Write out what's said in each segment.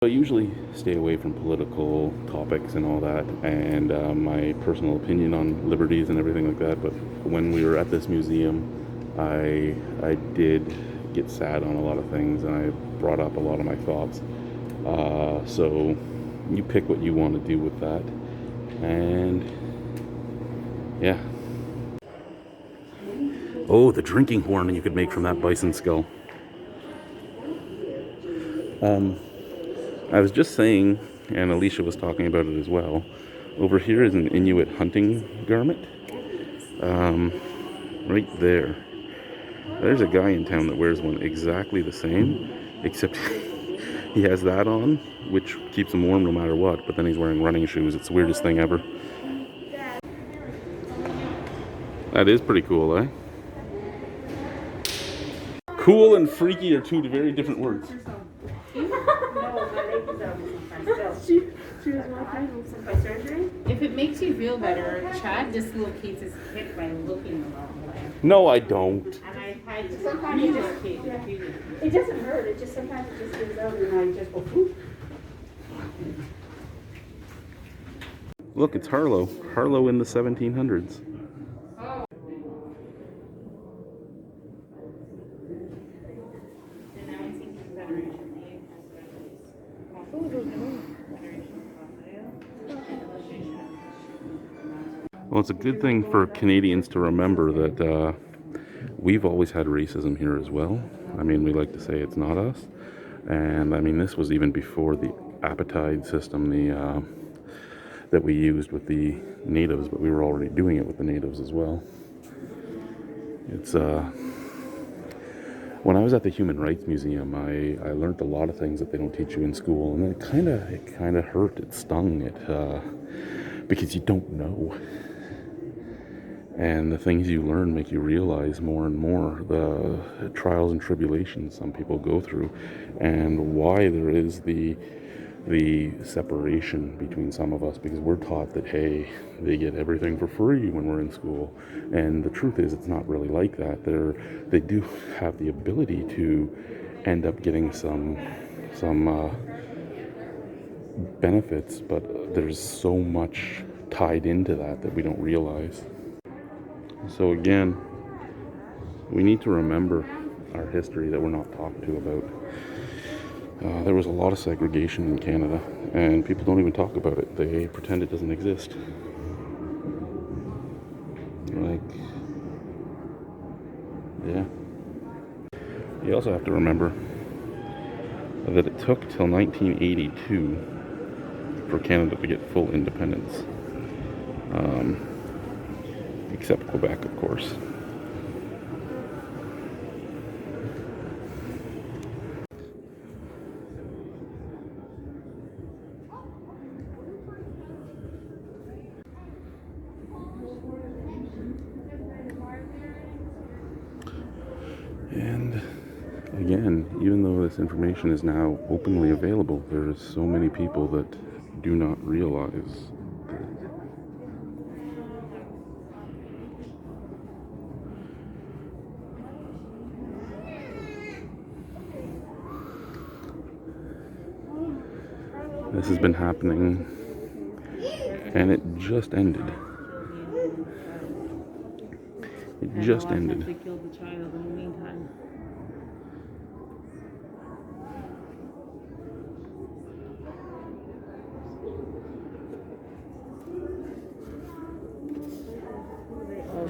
I usually stay away from political topics and all that, and my personal opinion on liberties and everything like that. But when we were at this museum, I did get sad on a lot of things, and I brought up a lot of my thoughts. So you pick what you want to do with that, and yeah. Oh, the drinking horn you could make from that bison skull. I was just saying, and Alicia was talking about it as well. Over here is an Inuit hunting garment. Right there. There's a guy in town that wears one exactly the same, except he has that on, which keeps him warm no matter what, but then he's wearing running shoes. It's the weirdest thing ever. That is pretty cool, eh? Cool and freaky are two very different words. She was walking by surgery. If it makes you feel better, Chad dislocates his hip by looking the wrong way. No, I don't. And I had to relocate it. It doesn't hurt. It just sometimes it just gives out, and I just go poof. Look, it's Harlow. Harlow in the 1700s. Well, it's a good thing for Canadians to remember that we've always had racism here as well. I mean, we like to say it's not us. And I mean, this was even before the apartheid system, that we used with the natives, but we were already doing it with the natives as well. It's when I was at the Human Rights Museum, I learned a lot of things that they don't teach you in school, and it kind of hurt. It stung. Because you don't know. And the things you learn make you realize more and more the trials and tribulations some people go through, and why there is the separation between some of us, because we're taught that, hey, they get everything for free when we're in school, and the truth is it's not really like that. They do have the ability to end up getting some benefits, but there's so much tied into that we don't realize. So again, we need to remember our history that we're not talked to about. There was a lot of segregation in Canada, and people don't even talk about it. They pretend it doesn't exist. Like, yeah. You also have to remember that it took till 1982 for Canada to get full independence. Except Quebec, of course. And again, even though this information is now openly available, there's so many people that do not realize this has been happening, and it just ended. It just ended. They killed the child in the meantime.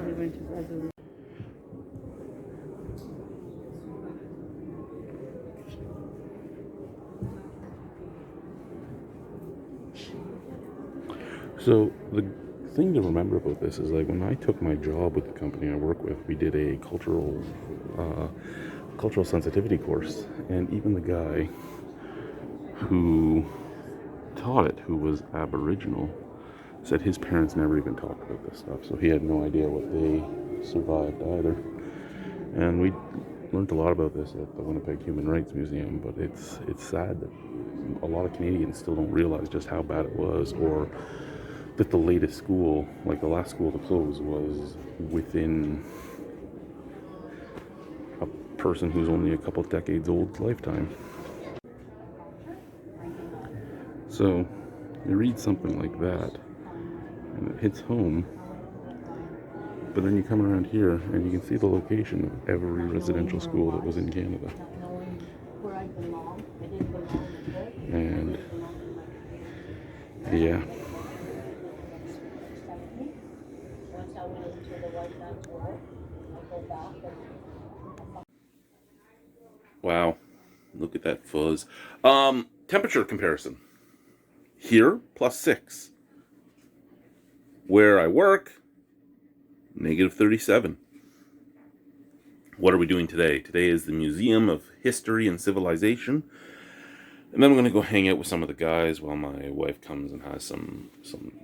They went to resolution. So the thing to remember about this is, like, when I took my job with the company I work with, we did a cultural sensitivity course, and even the guy who taught it, who was Aboriginal, said his parents never even talked about this stuff, so he had no idea what they survived either. And we learned a lot about this at the Winnipeg Human Rights Museum, but it's sad that a lot of Canadians still don't realize just how bad it was, or that the latest school, like the last school to close, was within a person who's only a couple decades old lifetime. So you read something like that and it hits home, but then you come around here and you can see the location of every residential school that was in Canada. And yeah. Wow, look at that fuzz. Temperature comparison. Here, +6. Where I work, -37. What are we doing today? Today is the Museum of History and Civilization. And then I'm going to go hang out with some of the guys while my wife comes and has some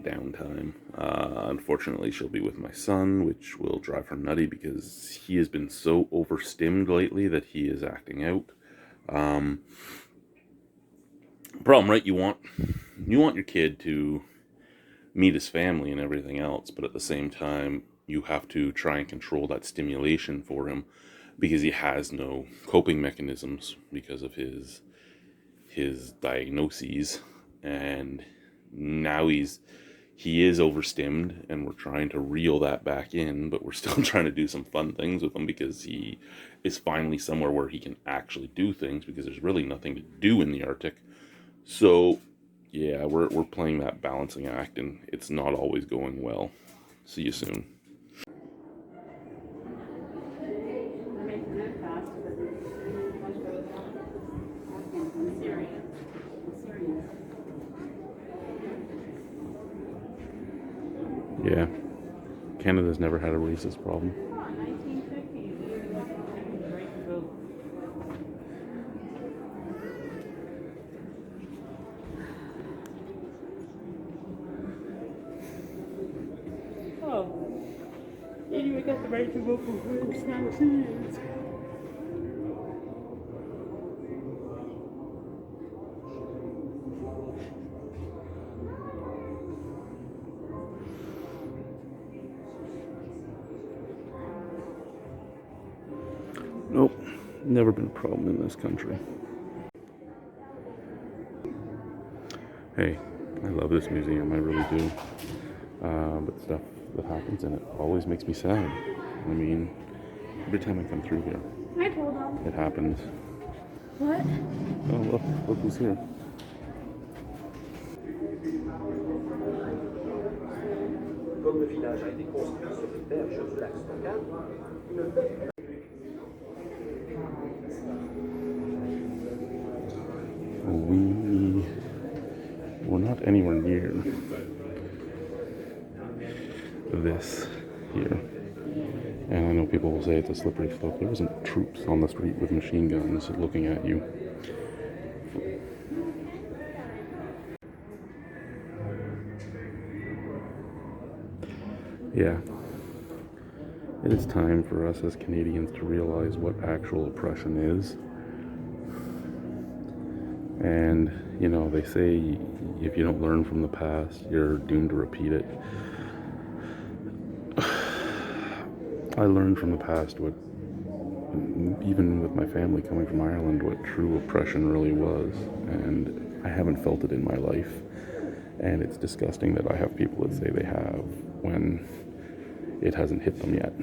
downtime. Unfortunately, she'll be with my son, which will drive her nutty because he has been so overstimmed lately that he is acting out. Problem, right? You want your kid to meet his family and everything else, but at the same time, you have to try and control that stimulation for him because he has no coping mechanisms because of his diagnoses, and now he is overstimmed, and we're trying to reel that back in, but we're still trying to do some fun things with him because he is finally somewhere where he can actually do things because there's really nothing to do in the Arctic. So yeah, we're playing that balancing act, and it's not always going well. See you soon. Yeah, Canada's never had a racist problem. Oh, you even got the right to vote for Wisconsin. Nope, never been a problem in this country. Hey, I love this museum, I really do. But stuff that happens in it always makes me sad. I mean, every time I come through here, I told him. it happens. What? Oh, look who's here. Comme le village a été construit sur les berges du lac Stockade, une belle... We're not anywhere near this here. And I know people will say it's a slippery slope. There wasn't troops on the street with machine guns looking at you. Yeah. It is time for us as Canadians to realize what actual oppression is. And, you know, they say if you don't learn from the past, you're doomed to repeat it. I learned from the past what, even with my family coming from Ireland, what true oppression really was. And I haven't felt it in my life. And it's disgusting that I have people that say they have when it hasn't hit them yet.